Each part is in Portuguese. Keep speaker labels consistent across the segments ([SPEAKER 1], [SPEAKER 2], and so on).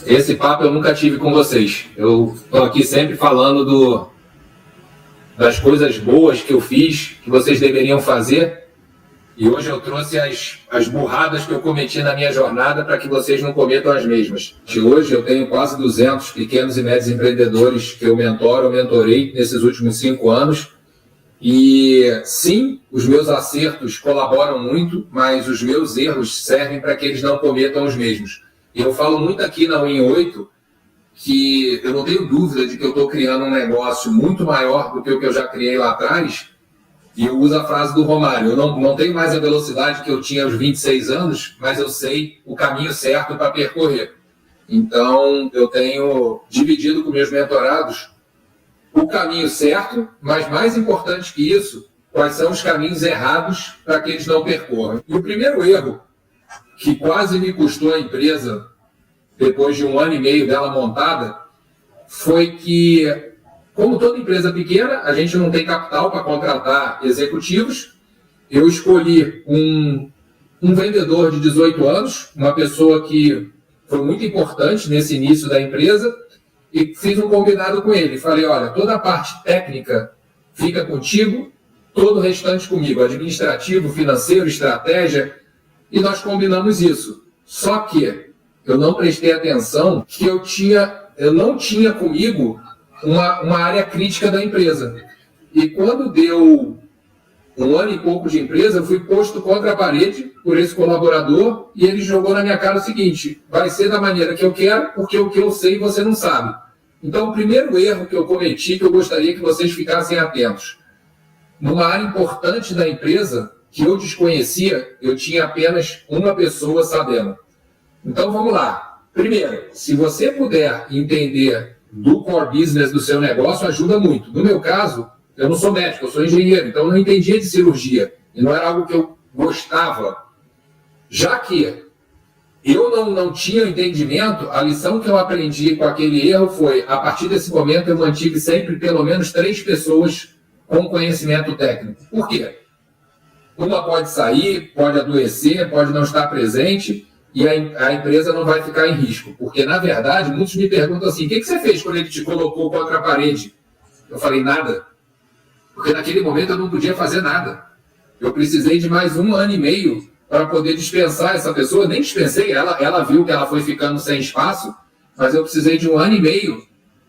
[SPEAKER 1] Esse papo eu nunca tive com vocês. Eu estou aqui sempre falando das coisas boas que eu fiz, que vocês deveriam fazer. E hoje eu trouxe as burradas que eu cometi na minha jornada para que vocês não cometam as mesmas. De hoje eu tenho quase 200 pequenos e médios empreendedores que eu mentorei nesses últimos 5 anos. E sim, os meus acertos colaboram muito, mas os meus erros servem para que eles não cometam os mesmos. E eu falo muito aqui na Win8 que eu não tenho dúvida de que eu estou criando um negócio muito maior do que o que eu já criei lá atrás. E eu uso a frase do Romário: eu não tenho mais a velocidade que eu tinha aos 26 anos, mas eu sei o caminho certo para percorrer. Então, eu tenho dividido com meus mentorados o caminho certo, mas mais importante que isso, quais são os caminhos errados para que eles não percorram. E o primeiro erro, que quase me custou a empresa, depois de 1 ano e meio dela montada, foi que, como toda empresa pequena, a gente não tem capital para contratar executivos. Eu escolhi um vendedor de 18 anos, uma pessoa que foi muito importante nesse início da empresa, e fiz um combinado com ele. Falei: olha, toda a parte técnica fica contigo, todo o restante comigo, administrativo, financeiro, estratégia, e nós combinamos isso. Só que eu não prestei atenção que eu não tinha comigo uma área crítica da empresa. E quando deu 1 ano e pouco de empresa, eu fui posto contra a parede por esse colaborador e ele jogou na minha cara o seguinte: vai ser da maneira que eu quero, porque o que eu sei você não sabe. Então, o primeiro erro que eu cometi, que eu gostaria que vocês ficassem atentos: numa área importante da empresa que eu desconhecia, eu tinha apenas uma pessoa sabendo. Então, vamos lá. Primeiro, se você puder entender do core business do seu negócio, ajuda muito. No meu caso, eu não sou médico, eu sou engenheiro, então eu não entendia de cirurgia. E não era algo que eu gostava. Já que eu não tinha entendimento, a lição que eu aprendi com aquele erro foi: a partir desse momento eu mantive sempre pelo menos 3 pessoas com conhecimento técnico. Por quê? Uma pode sair, pode adoecer, pode não estar presente, e a empresa não vai ficar em risco. Porque, na verdade, muitos me perguntam assim: o que você fez quando ele te colocou contra a parede? Eu falei: nada. Porque naquele momento eu não podia fazer nada. Eu precisei de mais 1 ano e meio para poder dispensar essa pessoa. Nem dispensei, ela viu que ela foi ficando sem espaço, mas eu precisei de 1 ano e meio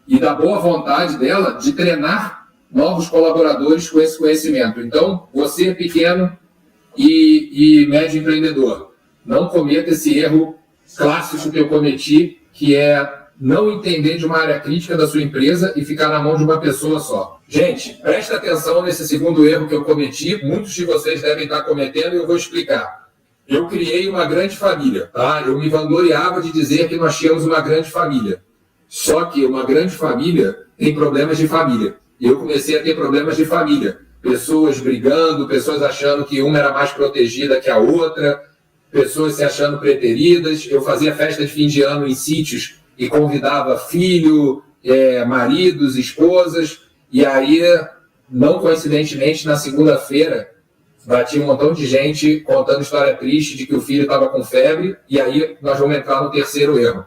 [SPEAKER 1] e da boa vontade dela de treinar novos colaboradores com esse conhecimento. Então, você pequeno e médio empreendedor, não cometa esse erro clássico que eu cometi, que é não entender de uma área crítica da sua empresa e ficar na mão de uma pessoa só. Gente, presta atenção nesse segundo erro que eu cometi. Muitos de vocês devem estar cometendo e eu vou explicar. Eu criei uma grande família, tá? Eu me vangloriava de dizer que nós tínhamos uma grande família. Só que uma grande família tem problemas de família. E eu comecei a ter problemas de família. Pessoas brigando, pessoas achando que uma era mais protegida que a outra, pessoas se achando preteridas. Eu fazia festa de fim de ano em sítios e convidava filho, maridos, esposas. E aí, não coincidentemente, na segunda-feira, bati um montão de gente contando história triste de que o filho estava com febre. E aí nós vamos entrar no terceiro erro.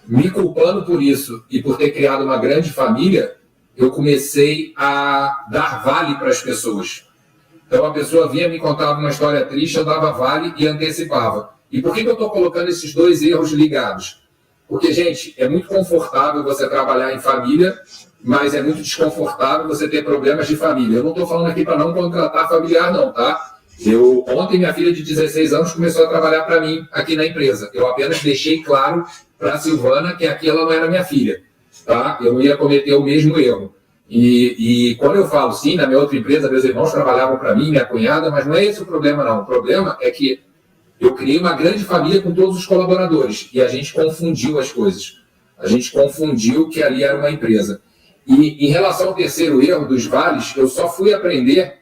[SPEAKER 1] Me culpando por isso e por ter criado uma grande família, eu comecei a dar vale para as pessoas. Então a pessoa vinha, me contava uma história triste, eu dava vale e antecipava. E por que eu estou colocando esses 2 erros ligados? Porque, gente, é muito confortável você trabalhar em família, mas é muito desconfortável você ter problemas de família. Eu não estou falando aqui para não contratar familiar, não, tá? Ontem minha filha de 16 anos começou a trabalhar para mim aqui na empresa. Eu apenas deixei claro para a Silvana que aqui ela não era minha filha, tá? Eu não ia cometer o mesmo erro. E quando eu falo, sim, na minha outra empresa, meus irmãos trabalhavam para mim, minha cunhada, mas não é esse o problema, não. O problema é que eu criei uma grande família com todos os colaboradores e a gente confundiu as coisas. A gente confundiu que ali era uma empresa. E em relação ao terceiro erro dos vales, eu só fui aprender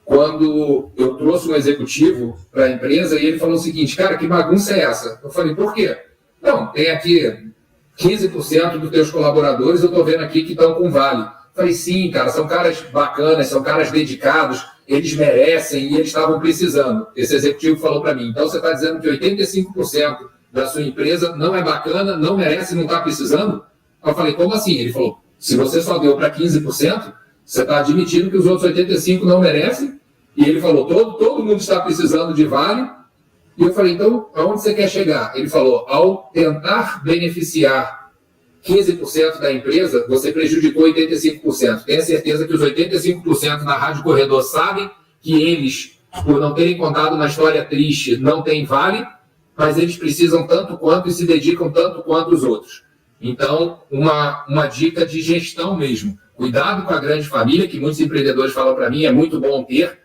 [SPEAKER 1] quando eu trouxe um executivo para a empresa e ele falou o seguinte: cara, que bagunça é essa? Eu falei: por quê? Não, tem aqui 15% dos teus colaboradores, eu estou vendo aqui que estão com vale. Eu falei: sim, cara, são caras bacanas, são caras dedicados, eles merecem e eles estavam precisando. Esse executivo falou para mim: então você está dizendo que 85% da sua empresa não é bacana, não merece, não está precisando? Eu falei, como assim? Ele falou, se você só deu para 15%, você está admitindo que os outros 85% não merecem? E ele falou, todo mundo está precisando de vale. E eu falei, então, aonde você quer chegar? Ele falou, ao tentar beneficiar 15% da empresa, você prejudicou 85%. Tenha certeza que os 85% na Rádio Corredor sabem que eles, por não terem contado uma história triste, não têm vale, mas eles precisam tanto quanto e se dedicam tanto quanto os outros. Então, uma dica de gestão mesmo. Cuidado com a grande família, que muitos empreendedores falam para mim, é muito bom ter,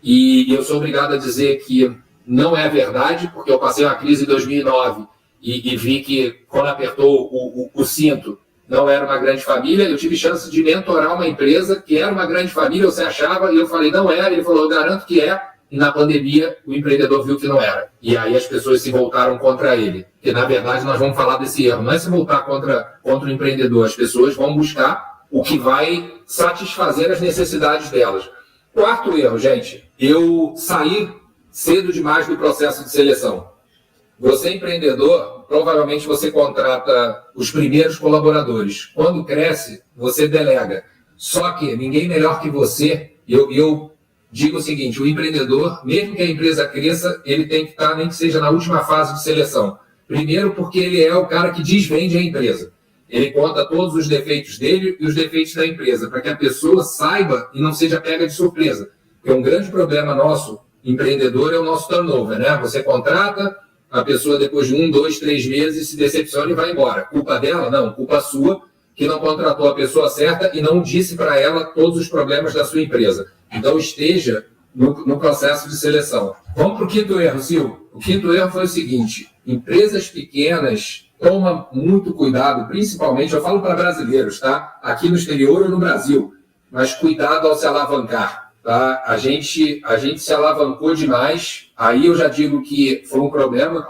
[SPEAKER 1] e eu sou obrigado a dizer que não é verdade, porque eu passei uma crise em 2009 e vi que quando apertou o cinto, não era uma grande família. Eu tive chance de mentorar uma empresa que era uma grande família, você achava, e eu falei, não era. Ele falou, eu garanto que é. E na pandemia, o empreendedor viu que não era. E aí as pessoas se voltaram contra ele. Porque, na verdade, nós vamos falar desse erro. Não é se voltar contra o empreendedor. As pessoas vão buscar o que vai satisfazer as necessidades delas. Quarto erro, gente. Eu saí cedo demais do processo de seleção. Você é empreendedor, provavelmente você contrata os primeiros colaboradores. Quando cresce, você delega. Só que ninguém melhor que você. Eu digo o seguinte, o empreendedor, mesmo que a empresa cresça, ele tem que estar, nem que seja na última fase de seleção. Primeiro porque ele é o cara que desvende a empresa. Ele conta todos os defeitos dele e os defeitos da empresa, para que a pessoa saiba e não seja pega de surpresa. Porque um grande problema nosso, empreendedor, é o nosso turnover, né? Você contrata, a pessoa depois de 1, 2, 3 meses se decepciona e vai embora. Culpa dela? Não, culpa sua, que não contratou a pessoa certa e não disse para ela todos os problemas da sua empresa. Então esteja no processo de seleção. Vamos para o quinto erro, Sil. O quinto erro foi o seguinte, empresas pequenas, toma muito cuidado, principalmente, eu falo para brasileiros, tá? Aqui no exterior ou no Brasil, mas cuidado ao se alavancar, tá? A gente se alavancou demais, aí eu já digo que foi um problema.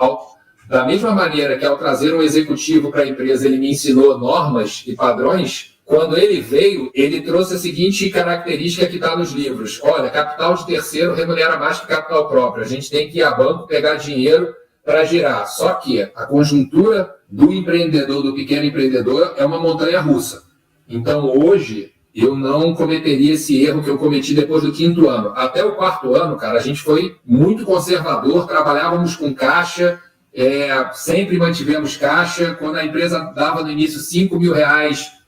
[SPEAKER 1] Da mesma maneira que ao trazer um executivo para a empresa, ele me ensinou normas e padrões, quando ele veio, ele trouxe a seguinte característica que está nos livros. Olha, capital de terceiro remunera mais que capital próprio. A gente tem que ir a banco, pegar dinheiro para girar. Só que a conjuntura do empreendedor, do pequeno empreendedor, é uma montanha russa. Então, hoje, eu não cometeria esse erro que eu cometi depois do quinto ano. Até o quarto ano, cara, a gente foi muito conservador, trabalhávamos com caixa, sempre mantivemos caixa. Quando a empresa dava no início R$5.000,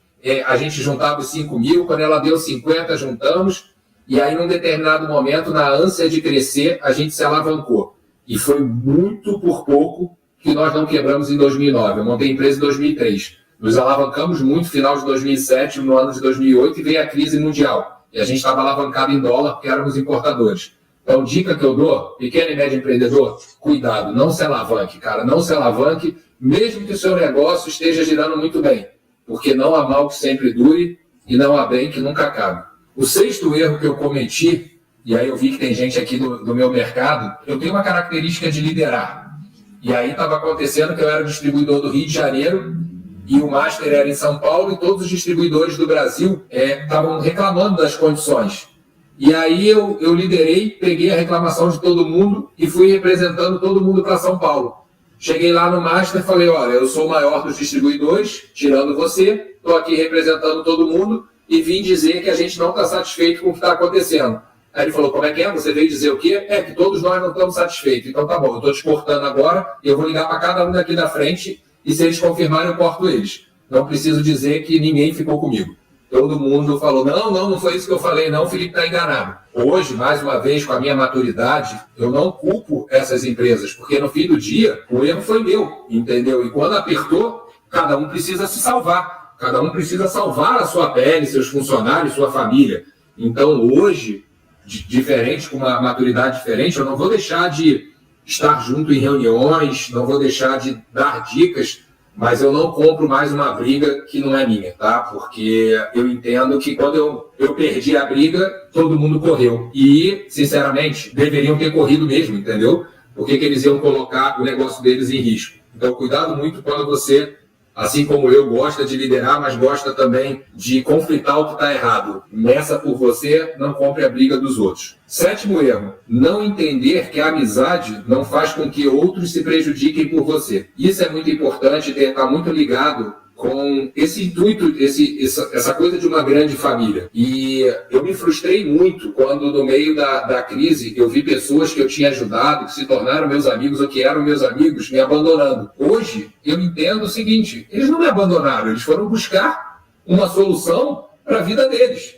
[SPEAKER 1] a gente juntava os 5 mil, quando ela deu 50, juntamos, e aí num determinado momento, na ânsia de crescer, a gente se alavancou. E foi muito por pouco que nós não quebramos em 2009. Eu montei a empresa em 2003. Nos alavancamos muito no final de 2007, no ano de 2008, e veio a crise mundial. E a gente estava alavancado em dólar porque éramos importadores. Então, dica que eu dou, pequeno e médio empreendedor, cuidado, não se alavanque, cara, não se alavanque, mesmo que o seu negócio esteja girando muito bem. Porque não há mal que sempre dure e não há bem que nunca acabe. O sexto erro que eu cometi, e aí eu vi que tem gente aqui do meu mercado, eu tenho uma característica de liderar. E aí estava acontecendo que eu era distribuidor do Rio de Janeiro e o Master era em São Paulo e todos os distribuidores do Brasil estavam reclamando das condições. E aí eu liderei, peguei a reclamação de todo mundo e fui representando todo mundo para São Paulo. Cheguei lá no Master e falei, olha, eu sou o maior dos distribuidores, tirando você, estou aqui representando todo mundo e vim dizer que a gente não está satisfeito com o que está acontecendo. Aí ele falou, como é que é? Você veio dizer o quê? Que todos nós não estamos satisfeitos. Então tá bom, eu estou te cortando agora e eu vou ligar para cada um daqui da frente e se eles confirmarem eu corto eles. Não preciso dizer que ninguém ficou comigo. Todo mundo falou, não foi isso que eu falei, não, o Felipe está enganado. Hoje, mais uma vez, com a minha maturidade, eu não culpo essas empresas, porque no fim do dia, o erro foi meu, entendeu? E quando apertou, cada um precisa se salvar. Cada um precisa salvar a sua pele, seus funcionários, sua família. Então, hoje, diferente, com uma maturidade diferente, eu não vou deixar de estar junto em reuniões, não vou deixar de dar dicas, mas eu não compro mais uma briga que não é minha, tá? Porque eu entendo que quando eu perdi a briga, todo mundo correu. E, sinceramente, deveriam ter corrido mesmo, entendeu? Por que eles iam colocar o negócio deles em risco? Então, cuidado muito quando você assim como eu, gosta de liderar, mas gosta também de conflitar o que está errado. Meça por você, não compre a briga dos outros. 7º erro, não entender que a amizade não faz com que outros se prejudiquem por você. Isso é muito importante, está muito ligado com esse intuito, essa coisa de uma grande família. E eu me frustrei muito quando, no meio da crise, eu vi pessoas que eu tinha ajudado, que se tornaram meus amigos ou que eram meus amigos, me abandonando. Hoje, eu entendo o seguinte, eles não me abandonaram, eles foram buscar uma solução para a vida deles.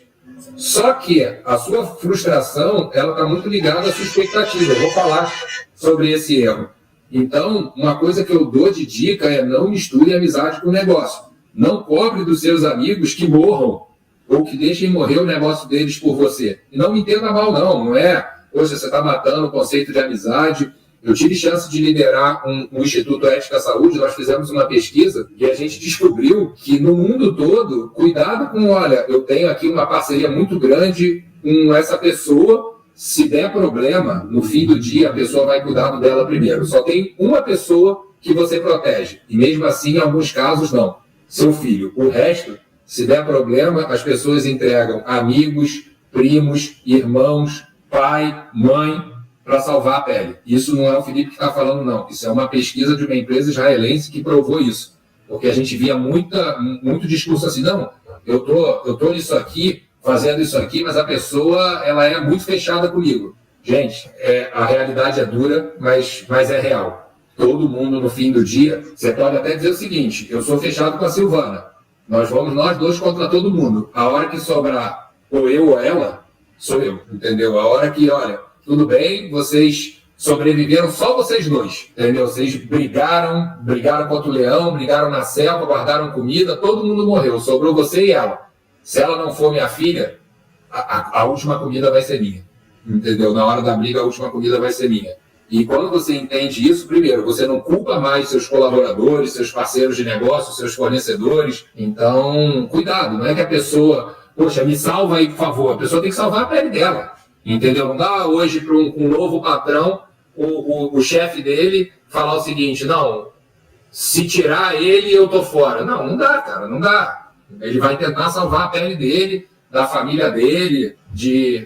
[SPEAKER 1] Só que a sua frustração, ela está muito ligada à sua expectativa. Eu vou falar sobre esse erro. Então, uma coisa que eu dou de dica é não misture amizade com negócio. Não cobre dos seus amigos que morram ou que deixem morrer o negócio deles por você. E não me entenda mal, não é, poxa, você está matando o conceito de amizade. Eu tive chance de liderar um Instituto Ética à Saúde, nós fizemos uma pesquisa e a gente descobriu que no mundo todo, cuidado com, olha, eu tenho aqui uma parceria muito grande com essa pessoa. Se der problema, no fim do dia, a pessoa vai cuidar dela primeiro. Só tem uma pessoa que você protege. E mesmo assim, em alguns casos, não. Seu filho. O resto, se der problema, as pessoas entregam amigos, primos, irmãos, pai, mãe, para salvar a pele. Isso não é o Felipe que está falando, não. Isso é uma pesquisa de uma empresa israelense que provou isso. Porque a gente via muito discurso assim, não, eu tô nisso aqui, fazendo isso aqui, mas a pessoa ela é muito fechada comigo. Gente, a realidade é dura, mas é real. Todo mundo, no fim do dia, você pode até dizer o seguinte, eu sou fechado com a Silvana, nós vamos nós dois contra todo mundo. A hora que sobrar ou eu ou ela, sou eu, entendeu? A hora que, olha, tudo bem, vocês sobreviveram só vocês dois, entendeu? Vocês brigaram contra o leão, brigaram na selva, guardaram comida, todo mundo morreu, sobrou você e ela. Se ela não for minha filha, a última comida vai ser minha. Entendeu? Na hora da briga, a última comida vai ser minha. E quando você entende isso, primeiro, você não culpa mais seus colaboradores, seus parceiros de negócio, seus fornecedores. Então, cuidado. Não é que a pessoa, poxa, me salva aí, por favor. A pessoa tem que salvar a pele dela. Entendeu? Não dá hoje para um novo patrão, o chefe dele, falar o seguinte, não, se tirar ele, eu tô fora. Não dá, cara, não dá. Ele vai tentar salvar a pele dele, da família dele,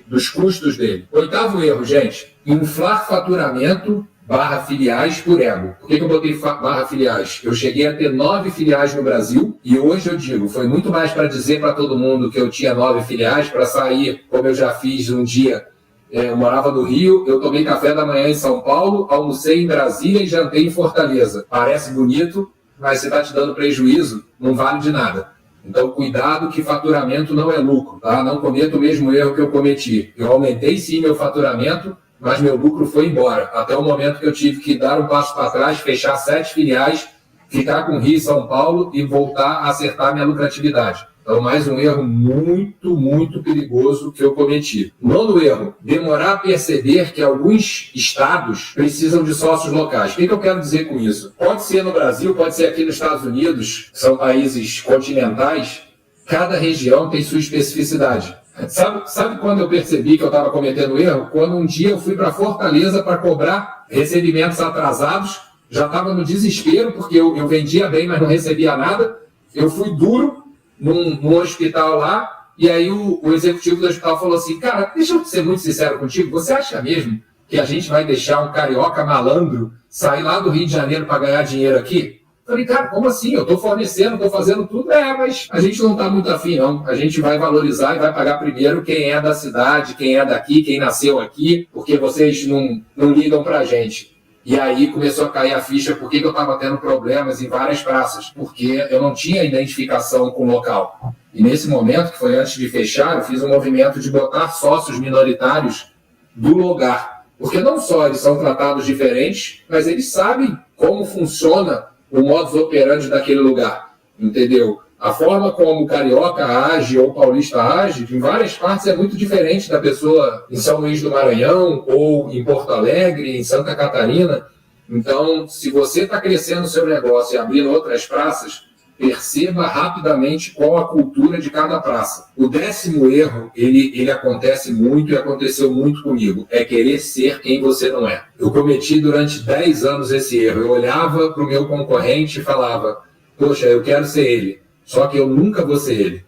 [SPEAKER 1] dos custos dele. 8º erro, gente. Inflar faturamento / filiais por ego. Por que eu botei / filiais? Eu cheguei a ter 9 filiais no Brasil e hoje eu digo, foi muito mais para dizer para todo mundo que eu tinha 9 filiais, para sair, como eu já fiz um dia. Eu morava no Rio, eu tomei café da manhã em São Paulo, almocei em Brasília e jantei em Fortaleza. Parece bonito, mas se está te dando prejuízo, não vale de nada. Então, cuidado que faturamento não é lucro, tá? Não cometa o mesmo erro que eu cometi. Eu aumentei sim meu faturamento, mas meu lucro foi embora. Até o momento que eu tive que dar um passo para trás, fechar 7 filiais, ficar com Rio e São Paulo e voltar a acertar minha lucratividade. Então, mais um erro muito, muito perigoso que eu cometi. 9º erro, demorar a perceber que alguns estados precisam de sócios locais. O que eu quero dizer com isso? Pode ser no Brasil, pode ser aqui nos Estados Unidos, que são países continentais, cada região tem sua especificidade. Sabe quando eu percebi que eu estava cometendo erro? Quando um dia eu fui para Fortaleza para cobrar recebimentos atrasados, já estava no desespero, porque eu vendia bem, mas não recebia nada. Eu fui duro num hospital lá, e aí o executivo do hospital falou assim, cara, deixa eu ser muito sincero contigo, você acha mesmo que a gente vai deixar um carioca malandro sair lá do Rio de Janeiro para ganhar dinheiro aqui? Eu falei, cara, como assim? Eu estou fornecendo, estou fazendo tudo. Mas a gente não está muito afim, não. A gente vai valorizar e vai pagar primeiro quem é da cidade, quem é daqui, quem nasceu aqui, porque vocês não ligam para a gente. E aí começou a cair a ficha por que eu estava tendo problemas em várias praças, porque eu não tinha identificação com o local. E nesse momento, que foi antes de fechar, eu fiz um movimento de botar sócios minoritários do lugar. Porque não só eles são tratados diferentes, mas eles sabem como funciona o modus operandi daquele lugar, entendeu? A forma como o carioca age ou o paulista age, em várias partes é muito diferente da pessoa em São Luís do Maranhão ou em Porto Alegre, em Santa Catarina. Então, se você está crescendo o seu negócio e abrindo outras praças, perceba rapidamente qual a cultura de cada praça. O 10º erro, ele acontece muito e aconteceu muito comigo, é querer ser quem você não é. Eu cometi durante 10 anos esse erro. Eu olhava para o meu concorrente e falava, poxa, eu quero ser ele, só que eu nunca vou ser ele.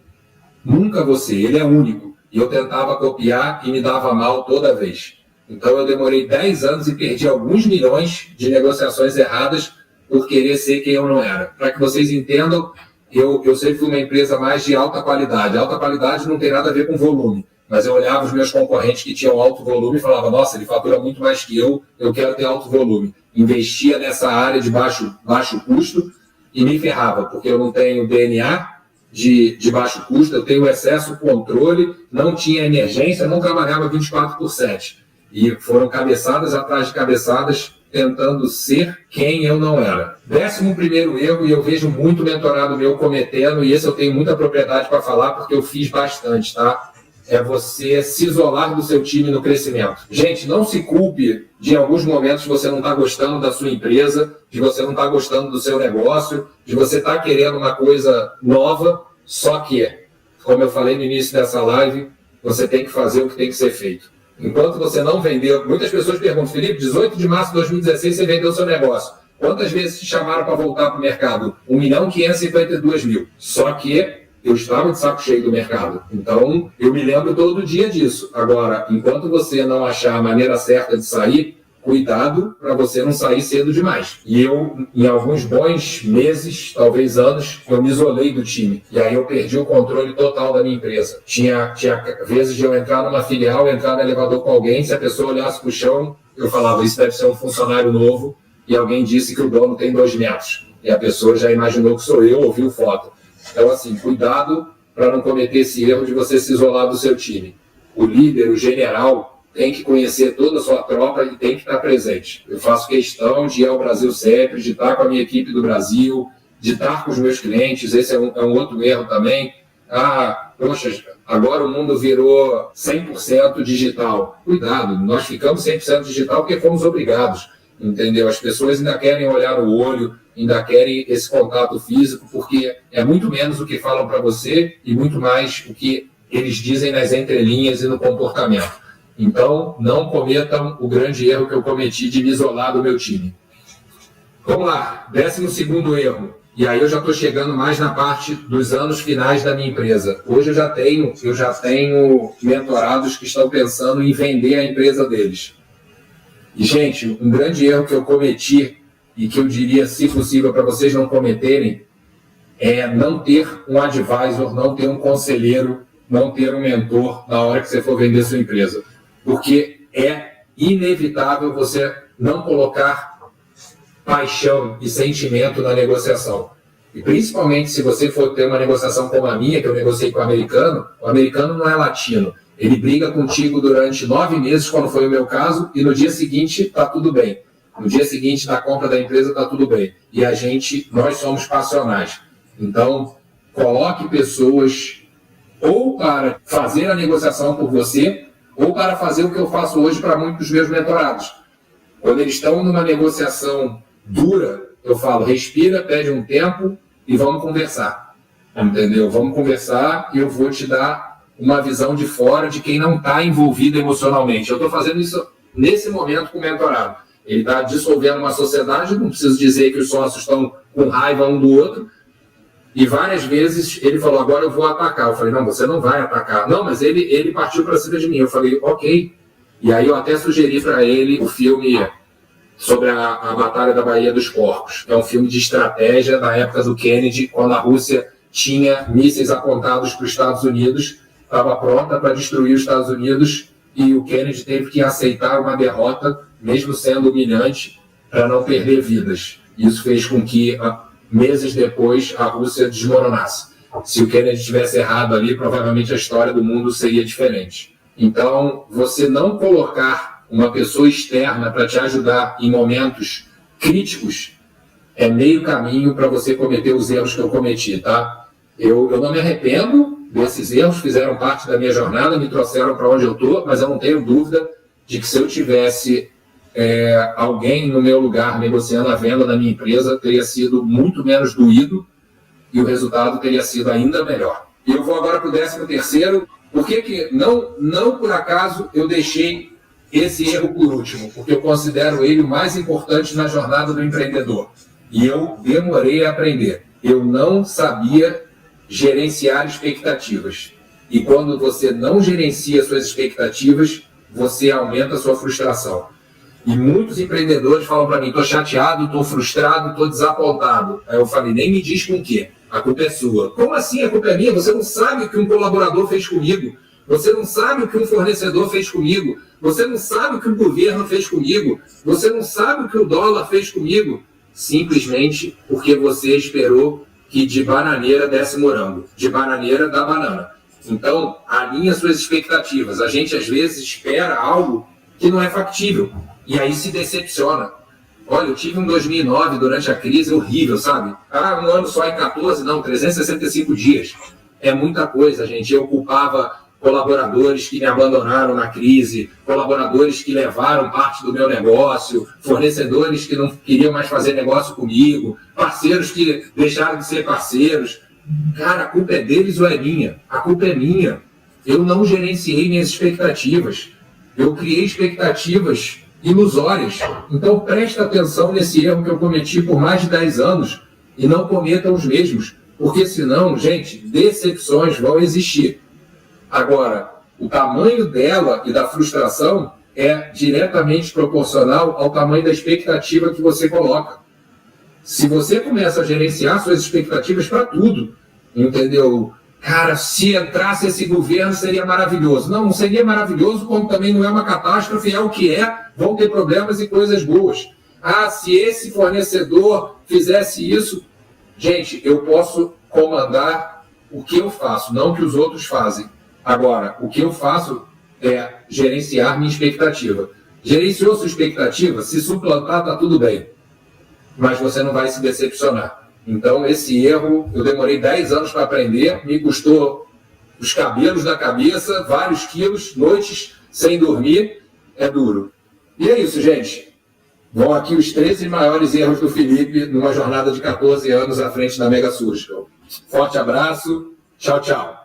[SPEAKER 1] Nunca vou ser, ele é único. E eu tentava copiar e me dava mal toda vez. Então eu demorei 10 anos e perdi alguns milhões de negociações erradas por querer ser quem eu não era. Para que vocês entendam, eu sempre fui uma empresa mais de alta qualidade. Alta qualidade não tem nada a ver com volume. Mas eu olhava os meus concorrentes que tinham alto volume e falava, nossa, ele fatura muito mais que eu quero ter alto volume. Investia nessa área de baixo custo e me ferrava, porque eu não tenho DNA de baixo custo, eu tenho excesso, controle, não tinha emergência, não trabalhava 24/7. E foram cabeçadas atrás de cabeçadas, tentando ser quem eu não era. 11º erro, e eu vejo muito mentorado meu cometendo, e esse eu tenho muita propriedade para falar, porque eu fiz bastante, tá? É você se isolar do seu time no crescimento. Gente, não se culpe de em alguns momentos você não estar gostando da sua empresa, de você não estar gostando do seu negócio, de você estar querendo uma coisa nova, só que, como eu falei no início dessa live, você tem que fazer o que tem que ser feito. Enquanto você não vendeu, muitas pessoas perguntam, Felipe, 18 de março de 2016 você vendeu seu negócio. Quantas vezes te chamaram para voltar para o mercado? 1.552.000. Só que eu estava de saco cheio do mercado. Então, eu me lembro todo dia disso. Agora, enquanto você não achar a maneira certa de sair, cuidado para você não sair cedo demais. E eu, em alguns bons meses, talvez anos, eu me isolei do time. E aí eu perdi o controle total da minha empresa. Tinha vezes de eu entrar numa filial, entrar no elevador com alguém, se a pessoa olhasse para o chão, eu falava, isso deve ser um funcionário novo, e alguém disse que o dono tem 2 metros. E a pessoa já imaginou que sou eu, ouviu foto. Então, assim, cuidado para não cometer esse erro de você se isolar do seu time. O líder, o general, tem que conhecer toda a sua tropa e tem que estar presente. Eu faço questão de ir ao Brasil sempre, de estar com a minha equipe do Brasil, de estar com os meus clientes. Esse é um outro erro também. Poxa, agora o mundo virou 100% digital. Cuidado, nós ficamos 100% digital porque fomos obrigados, entendeu? As pessoas ainda querem olhar no olho, ainda querem esse contato físico, porque é muito menos o que falam para você e muito mais o que eles dizem nas entrelinhas e no comportamento. Então, não cometam o grande erro que eu cometi de me isolar do meu time. Vamos lá, 12º erro. E aí eu já estou chegando mais na parte dos anos finais da minha empresa. Hoje eu já tenho mentorados que estão pensando em vender a empresa deles. E, gente, um grande erro que eu cometi e que eu diria, se possível, para vocês não cometerem, é não ter um advisor, não ter um conselheiro, não ter um mentor na hora que você for vender sua empresa. Porque é inevitável você não colocar paixão e sentimento na negociação. E principalmente se você for ter uma negociação como a minha, que eu negociei com o americano não é latino. Ele briga contigo durante 9 meses, quando foi o meu caso, e no dia seguinte está tudo bem. No dia seguinte da compra da empresa está tudo bem. E nós somos passionais. Então, coloque pessoas ou para fazer a negociação por você, ou para fazer o que eu faço hoje para muitos dos meus mentorados. Quando eles estão numa negociação dura, eu falo, respira, pede um tempo e vamos conversar. Entendeu? Vamos conversar e eu vou te dar uma visão de fora de quem não está envolvido emocionalmente. Eu estou fazendo isso nesse momento com o mentorado. Ele está dissolvendo uma sociedade, não preciso dizer que os sócios estão com raiva um do outro, e várias vezes ele falou, agora eu vou atacar. Eu falei, não, você não vai atacar. Não, mas ele partiu para cima de mim. Eu falei, ok. E aí eu até sugeri para ele o filme sobre a Batalha da Baía dos Porcos. É um filme de estratégia da época do Kennedy, quando a Rússia tinha mísseis apontados para os Estados Unidos, estava pronta para destruir os Estados Unidos, e o Kennedy teve que aceitar uma derrota, mesmo sendo humilhante, para não perder vidas. Isso fez com que meses depois a Rússia desmoronasse. Se o Kennedy tivesse errado ali, provavelmente a história do mundo seria diferente. Então, você não colocar uma pessoa externa para te ajudar em momentos críticos é meio caminho para você cometer os erros que eu cometi, tá? Eu não me arrependo desses erros, fizeram parte da minha jornada, me trouxeram para onde eu estou, mas eu não tenho dúvida de que se eu tivesse alguém no meu lugar negociando a venda da minha empresa, teria sido muito menos doído e o resultado teria sido ainda melhor. E eu vou agora para o 13º. Por que não por acaso eu deixei esse erro por último? Porque eu considero ele o mais importante na jornada do empreendedor. E eu demorei a aprender. eu não sabia gerenciar expectativas. E quando você não gerencia suas expectativas, você aumenta a sua frustração. E muitos empreendedores falam para mim, estou chateado, estou frustrado, estou desapontado. Aí eu falei, nem me diz com o quê? A culpa é sua. Como assim a culpa é minha? Você não sabe o que um colaborador fez comigo. Você não sabe o que um fornecedor fez comigo. Você não sabe o que o governo fez comigo. Você não sabe o que o dólar fez comigo. Simplesmente porque você esperou que de bananeira desse morango. De bananeira dá banana. Então, alinha suas expectativas. A gente, às vezes, espera algo que não é factível. E aí se decepciona. Olha, eu tive um 2009 durante a crise horrível, sabe? Ah, um ano só em 14, não, 365 dias. É muita coisa, gente. Eu culpava colaboradores que me abandonaram na crise, colaboradores que levaram parte do meu negócio, fornecedores que não queriam mais fazer negócio comigo, parceiros que deixaram de ser parceiros. Cara, a culpa é deles ou é minha? A culpa é minha. Eu não gerenciei minhas expectativas. Eu criei expectativas ilusórias. Então presta atenção nesse erro que eu cometi por mais de 10 anos e não cometam os mesmos. Porque senão, gente, decepções vão existir. Agora, o tamanho dela e da frustração é diretamente proporcional ao tamanho da expectativa que você coloca. Se você começa a gerenciar suas expectativas para tudo, entendeu? Cara, se entrasse esse governo seria maravilhoso. Não, não seria maravilhoso, como também não é uma catástrofe, é o que é, vão ter problemas e coisas boas. Ah, se esse fornecedor fizesse isso... Gente, eu posso comandar o que eu faço, não o que os outros fazem. Agora, o que eu faço é gerenciar minha expectativa. Gerenciou sua expectativa? Se suplantar, está tudo bem. Mas você não vai se decepcionar. Então, esse erro, eu demorei 10 anos para aprender, me custou os cabelos da cabeça, vários quilos, noites sem dormir, é duro. E é isso, gente. Vão aqui os 13 maiores erros do Felipe numa jornada de 14 anos à frente da Mega Surgical. Forte abraço, tchau, tchau.